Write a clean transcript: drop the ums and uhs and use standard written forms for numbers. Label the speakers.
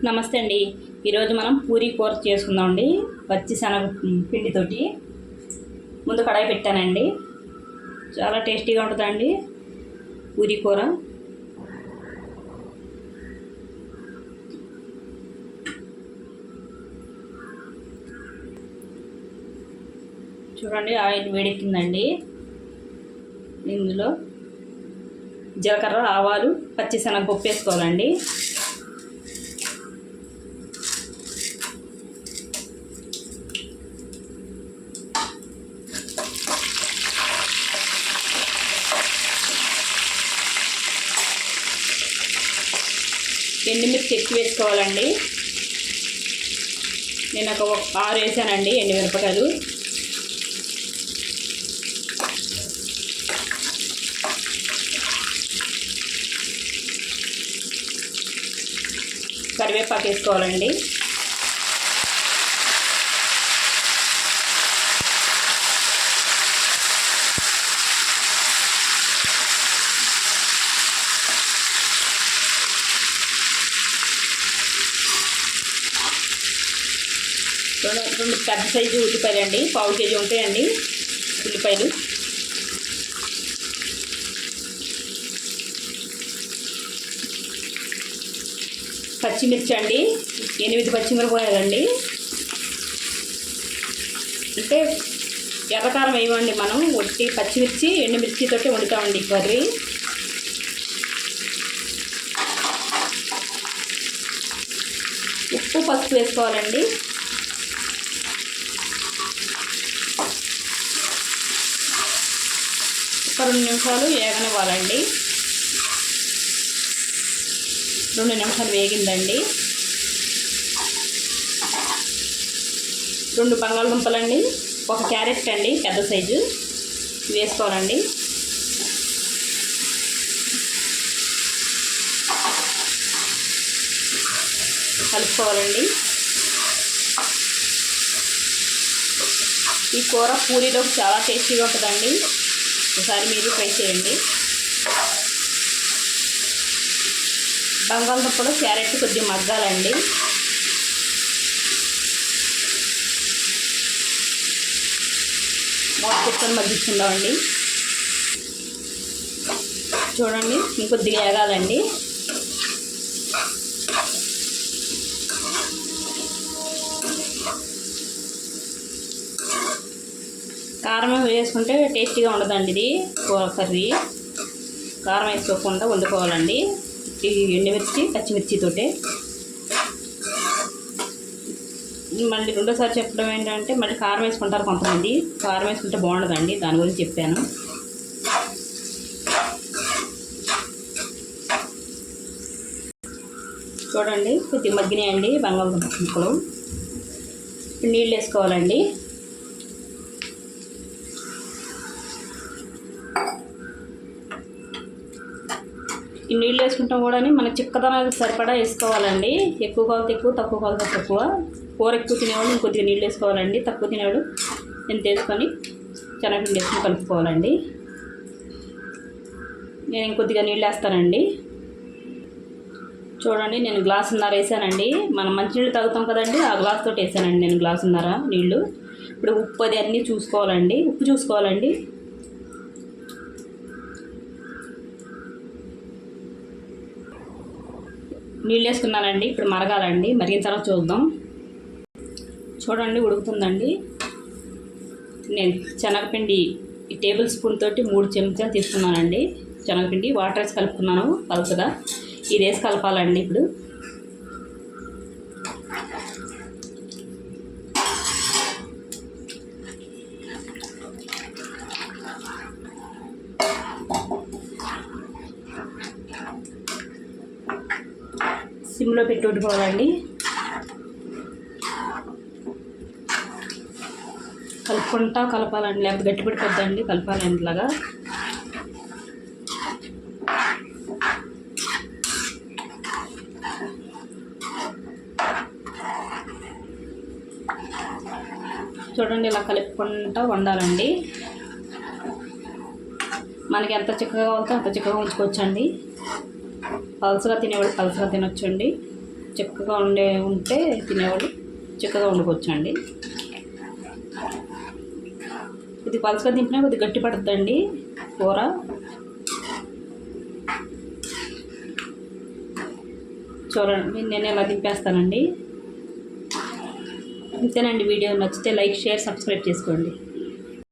Speaker 1: నమస్తే అండి. ఈరోజు మనం పూరీ కూర చేసుకుందామండి. పచ్చి శనగ పిండితోటి ముందు కడాయి పెట్టానండి. చాలా టేస్టీగా ఉంటుందండి పూరీ కూర. చూడండి, ఆయిల్ వేడెక్కిందండి. ఇందులో జీలకర్ర, ఆవాలు, పచ్చి శనగపప్పు వేసుకోవాలండి. ఎండుమిర్చి ఎక్కువ వేసుకోవాలండి. నేను ఒక 6 వేసానండి ఎండుమిరపకాయలు. కరివేపాకు వేసుకోవాలండి. రెండు పెద్ద సైజు ఉల్లిపాయలు అండి, 1/4 కేజీ ఉంటాయండి ఉల్లిపాయలు. పచ్చిమిర్చి అండి, 8 పచ్చిమిరపకాయలండి. అంటే ఎర్రకారం వేయమండి, మనం ఒట్టి పచ్చిమిర్చి ఎండుమిర్చితోటి వండుతామండి కర్రీ. ఉప్పు, పసుపు వేసుకోవాలండి. ఒక 2 నిమిషాలు వేగనివ్వాలండి. 2 నిమిషాలు వేగిందండి. 2 బంగాళదుంపలండి, 1 క్యారెట్ అండి పెద్ద సైజు వేసుకోవాలండి. కలుపుకోవాలండి. ఈ కూర పూరీలోకి చాలా టేస్టీగా ఉంటుందండి. ఒకసారి మీరు ట్రై చేయండి. బంగాళదుంపలు, క్యారెట్ కొద్దిగా మగ్గాలండి. మూత పెట్టుకొని మగ్గించుకుందామండి. చూడండి, ఇంకొద్దిగా వేగాలండి. కారం వేసుకుంటే టేస్టీగా ఉండదండి ఇది కర్రీ. కారం వేసుకోకుండా వండుకోవాలండి. ఈ ఎండుమిర్చి, పచ్చిమిర్చితోటే. మళ్ళీ రెండోసారి చెప్పడం ఏంటంటే, మళ్ళీ కారం వేసుకుంటారు కొంతమంది. కారం వేసుకుంటే బాగుండదండి, దాని గురించి చెప్పాను. చూడండి, కొద్దిగా మగ్గినాయండి బంగాళదుంప ముక్కలు. నీళ్ళు వేసుకోవాలండి. ఈ నీళ్ళు వేసుకుంటాం కూడా మన చిక్కదనానికి సరిపడా వేసుకోవాలండి. ఎక్కువ కావాలి ఎక్కువ, తక్కువ కావాలి తక్కువ. కూర ఎక్కువ తినేవాళ్ళు ఇంకొద్దిగా నీళ్ళు వేసుకోవాలండి. తక్కువ తినేవాళ్ళు ఎంత వేసుకొని శనగపిండి వేసుకొని కలుపుకోవాలండి. నేను ఇంకొద్దిగా నీళ్ళు వేస్తానండి. చూడండి, నేను గ్లాసున్నర వేసానండి. మనం మంచినీళ్ళు తాగుతాం కదండి, ఆ గ్లాస్ తోటి వేసానండి నేను గ్లాసున్నర నీళ్ళు. ఇప్పుడు ఉప్పు అది అన్నీ చూసుకోవాలండి. ఉప్పు చూసుకోవాలండి. నీళ్ళు వేసుకున్నానండి. ఇప్పుడు మరగాలండి. మరిగిన తర్వాత చూద్దాం. చూడండి, ఉడుకుతుందండి. నేను శనగపిండి ఈ టేబుల్ స్పూన్ తోటి 3 చెంచాలు తీసుకున్నానండి. శనగపిండి వాటర్ వేసి కలుపుకున్నాను పలుచగా. ఇది వేసి కలపాలండి. ఇప్పుడు సిమ్లో పెట్టి ఉడుకోవాలండి. కలుపుకుంటా కలపాలండి, లేకపోతే గట్టిపడిపోద్దండి. కలపాలండి ఇలాగా. చూడండి, ఇలా కలుపుకుంటా వండాలండి. మనకి ఎంత చిక్కగా కావాలో అంత చిక్కగా ఉంచుకోవచ్చండి. పలుచగా తినేవాళ్ళు పలుచగా తినొచ్చండి. చిక్కగా ఉంటే తినేవాళ్ళు చిక్కగా వండుకోవచ్చండి. ఇది పలుచగా దింపినా కొద్దిగా గట్టి పడుతుందండి కూర. చూడండి నేను ఎలా దింపేస్తానండి. ఇంతేనండి. వీడియో నచ్చితే లైక్, షేర్, సబ్స్క్రైబ్ చేసుకోండి.